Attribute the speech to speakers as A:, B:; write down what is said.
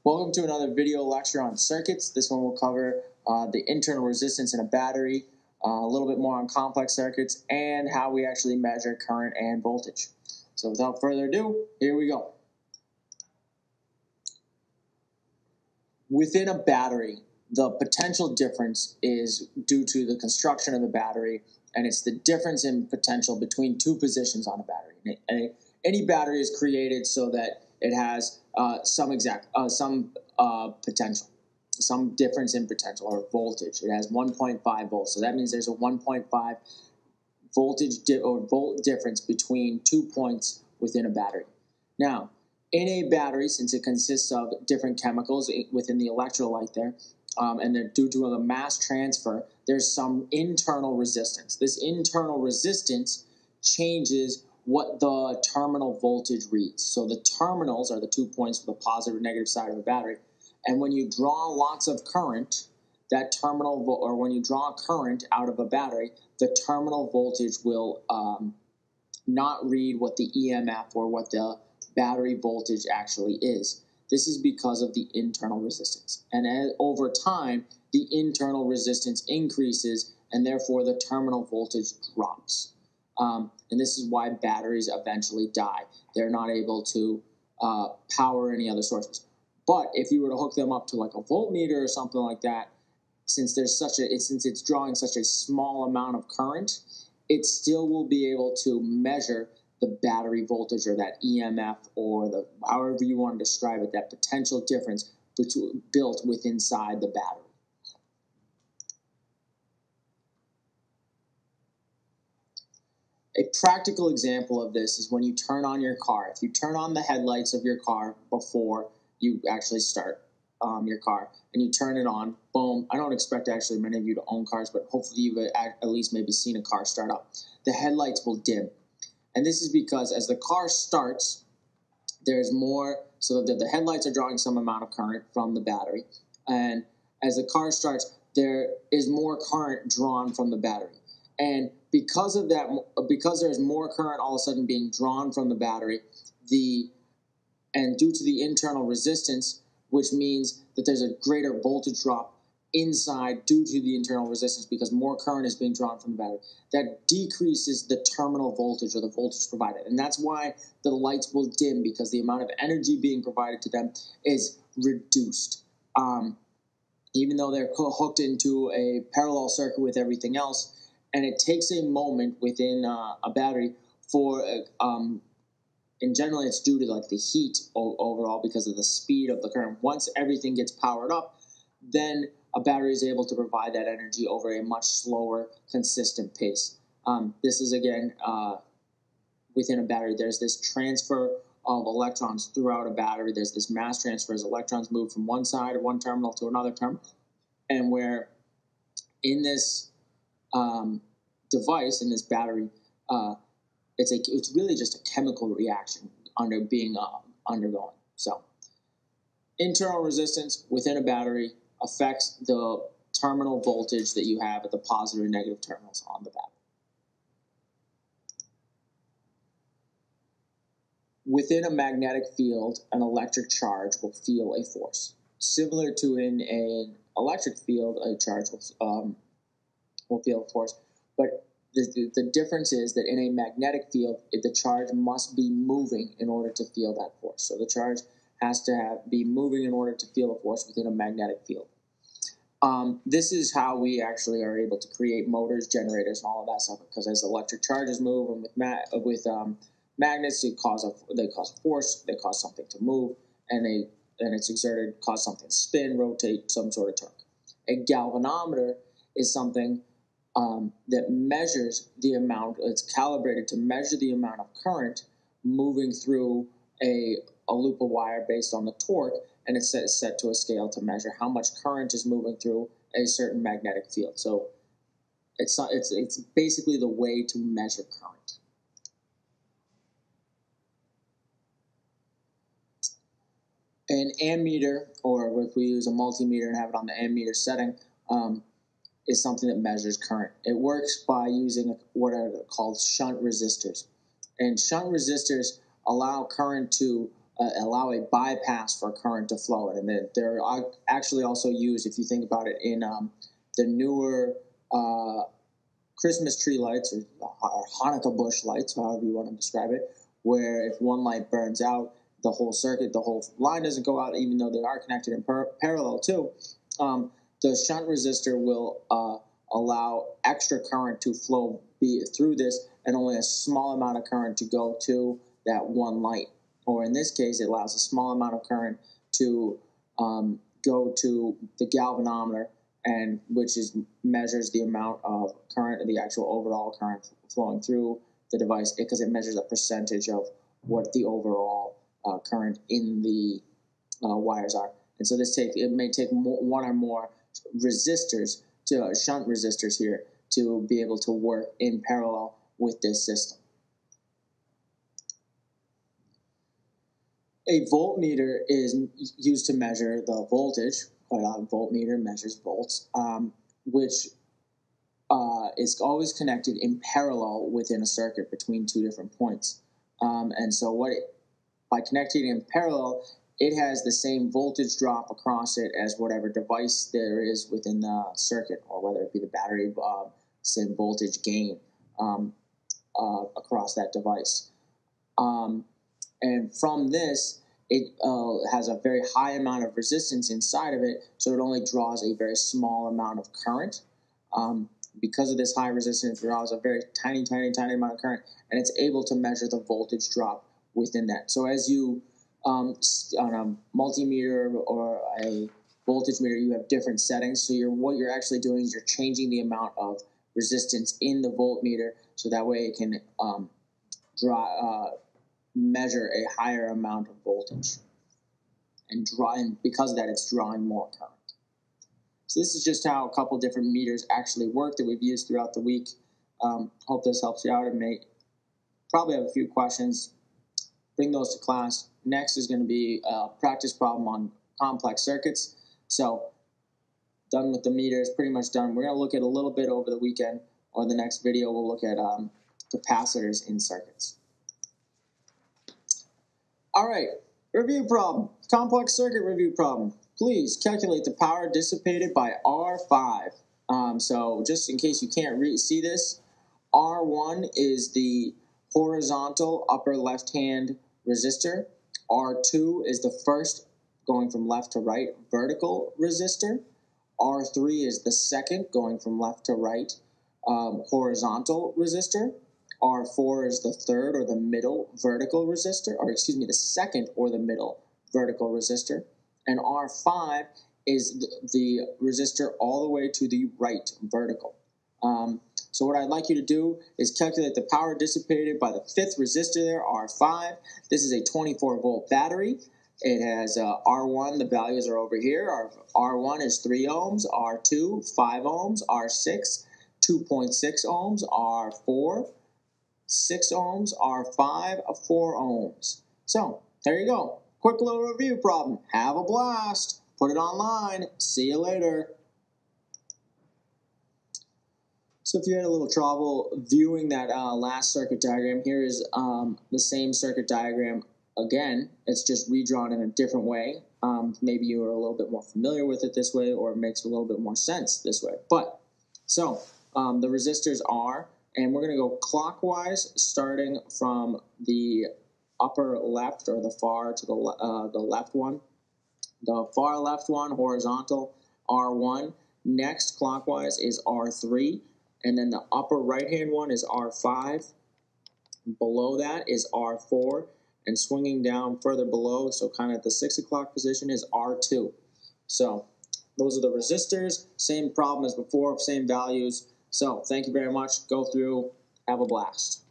A: Welcome to another video lecture on circuits. This one will cover the internal resistance in a battery, a little bit more on complex circuits, and how we actually measure current and voltage. So without further ado, here we go. Within a battery, the potential difference is due to the construction of the battery, and it's the difference in potential between two positions on a battery. Any battery is created so that it has some potential, some difference in potential or voltage. It has 1.5 volts, so that means there's a 1.5 volt difference between 2 points within a battery. Now, in a battery, since it consists of different chemicals within the electrolyte there, and they're due to the mass transfer, there's some internal resistance. This internal resistance changes what the terminal voltage reads. So the terminals are the 2 points for the positive and negative side of a battery. And when you draw lots of current, that terminal, or when you draw current out of a battery, the terminal voltage will not read what the EMF or what the battery voltage actually is. This is because of the internal resistance. And over time, the internal resistance increases, and therefore the terminal voltage drops. And this is why batteries eventually die. They're not able to power any other sources. But if you were to hook them up to like a voltmeter or something like that, since it's drawing such a small amount of current, it still will be able to measure the battery voltage or that EMF or however you want to describe it, that potential difference built inside the battery. A practical example of this is when you turn on your car. If you turn on the headlights of your car before you actually start your car and you turn it on, boom. I don't expect actually many of you to own cars, but hopefully you've at least maybe seen a car start up. The headlights will dim. And this is because as the car starts, there's more, so that the headlights are drawing some amount of current from the battery. And as the car starts, there is more current drawn from the battery. And because of that, because there's more current all of a sudden being drawn from the battery, and due to the internal resistance, which means that there's a greater voltage drop inside due to the internal resistance because more current is being drawn from the battery, that decreases the terminal voltage or the voltage provided. And that's why the lights will dim, because the amount of energy being provided to them is reduced. Even though they're hooked into a parallel circuit with everything else, and it takes a moment within a battery for, and generally it's due to like the heat overall because of the speed of the current. Once everything gets powered up, then a battery is able to provide that energy over a much slower, consistent pace. This is, again, within a battery, there's this transfer of electrons throughout a battery. There's this mass transfer as electrons move from one side of one terminal to another terminal. And where in this device, in this battery, it's really just a chemical reaction undergoing. So internal resistance within a battery affects the terminal voltage that you have at the positive and negative terminals on the battery. Within a magnetic field, an electric charge will feel a force. Similar to in an electric field, a charge will feel a force. But the difference is that in a magnetic field, the charge must be moving in order to feel that force. So the charge has to be moving in order to feel a force within a magnetic field. This is how we actually are able to create motors, generators, and all of that stuff, because as electric charges move, and with magnets, they cause force, they cause something to move, and it's exerted, cause something to spin, rotate, some sort of torque. A galvanometer is something that measures the amount, it's calibrated to measure the amount of current moving through a loop of wire based on the torque, and it's set to a scale to measure how much current is moving through a certain magnetic field. So it's basically the way to measure current. An ammeter, or if we use a multimeter and have it on the ammeter setting, is something that measures current. It works by using what are called shunt resistors. And shunt resistors allow current to allow a bypass for current to flow. And then they're actually also used, if you think about it, in the newer Christmas tree lights or Hanukkah bush lights, however you want to describe it, where if one light burns out, the whole circuit, the whole line doesn't go out, even though they are connected in parallel too. The shunt resistor will allow extra current to flow through this, and only a small amount of current to go to that one light. Or in this case, it allows a small amount of current to go to the galvanometer, and which measures the amount of current, the actual overall current flowing through the device, because it measures a percentage of what the overall current in the wires are. And so it may take one or more resistors, shunt resistors here, to be able to work in parallel with this system. A voltmeter is used to measure the voltage. Quite often, voltmeter measures volts, which is always connected in parallel within a circuit between two different points. And so by connecting in parallel, it has the same voltage drop across it as whatever device there is within the circuit, or whether it be the battery, same voltage gain across that device. And from this, it has a very high amount of resistance inside of it, so it only draws a very small amount of current. Because of this high resistance, it draws a very tiny, tiny, tiny amount of current, and it's able to measure the voltage drop within that. So as you, on a multimeter or a voltage meter, you have different settings. So what you're actually doing is you're changing the amount of resistance in the voltmeter, so that way it can measure a higher amount of voltage, and because of that, it's drawing more current. So this is just how a couple different meters actually work that we've used throughout the week. Hope this helps you out, and may probably have a few questions. Bring those to class. Next is going to be a practice problem on complex circuits. So done with the meters, pretty much done. We're going to look at a little bit over the weekend, or the next video we'll look at capacitors in circuits. All right, review problem, complex circuit review problem. Please calculate the power dissipated by R5. So just in case you can't see this, R1 is the horizontal upper left-hand resistor. R2 is the first, going from left to right, vertical resistor. R3 is the second, going from left to right, horizontal resistor. R4 is the third or the middle vertical resistor, or excuse me, the second or the middle vertical resistor. And R5 is the resistor all the way to the right vertical. So what I'd like you to do is calculate the power dissipated by the fifth resistor there, R5. This is a 24-volt battery. It has R1, the values are over here. R1 is 3 ohms, R2, 5 ohms, R6, 2.6 ohms, R4, 6 ohms, R5, 4 ohms. So there you go. Quick little review problem. Have a blast. Put it online. See you later. So if you had a little trouble viewing that last circuit diagram, here is the same circuit diagram again. It's just redrawn in a different way. Maybe you are a little bit more familiar with it this way, or it makes a little bit more sense this way. But so the resistors are, and we're going to go clockwise, starting from the upper left, or the far to the left one. The far left one, horizontal, R1. Next, clockwise, is R3. And then the upper right-hand one is R5. Below that is R4. And swinging down further below, so kind of at the 6 o'clock position, is R2. So those are the resistors. Same problem as before, same values. So thank you very much. Go through. Have a blast.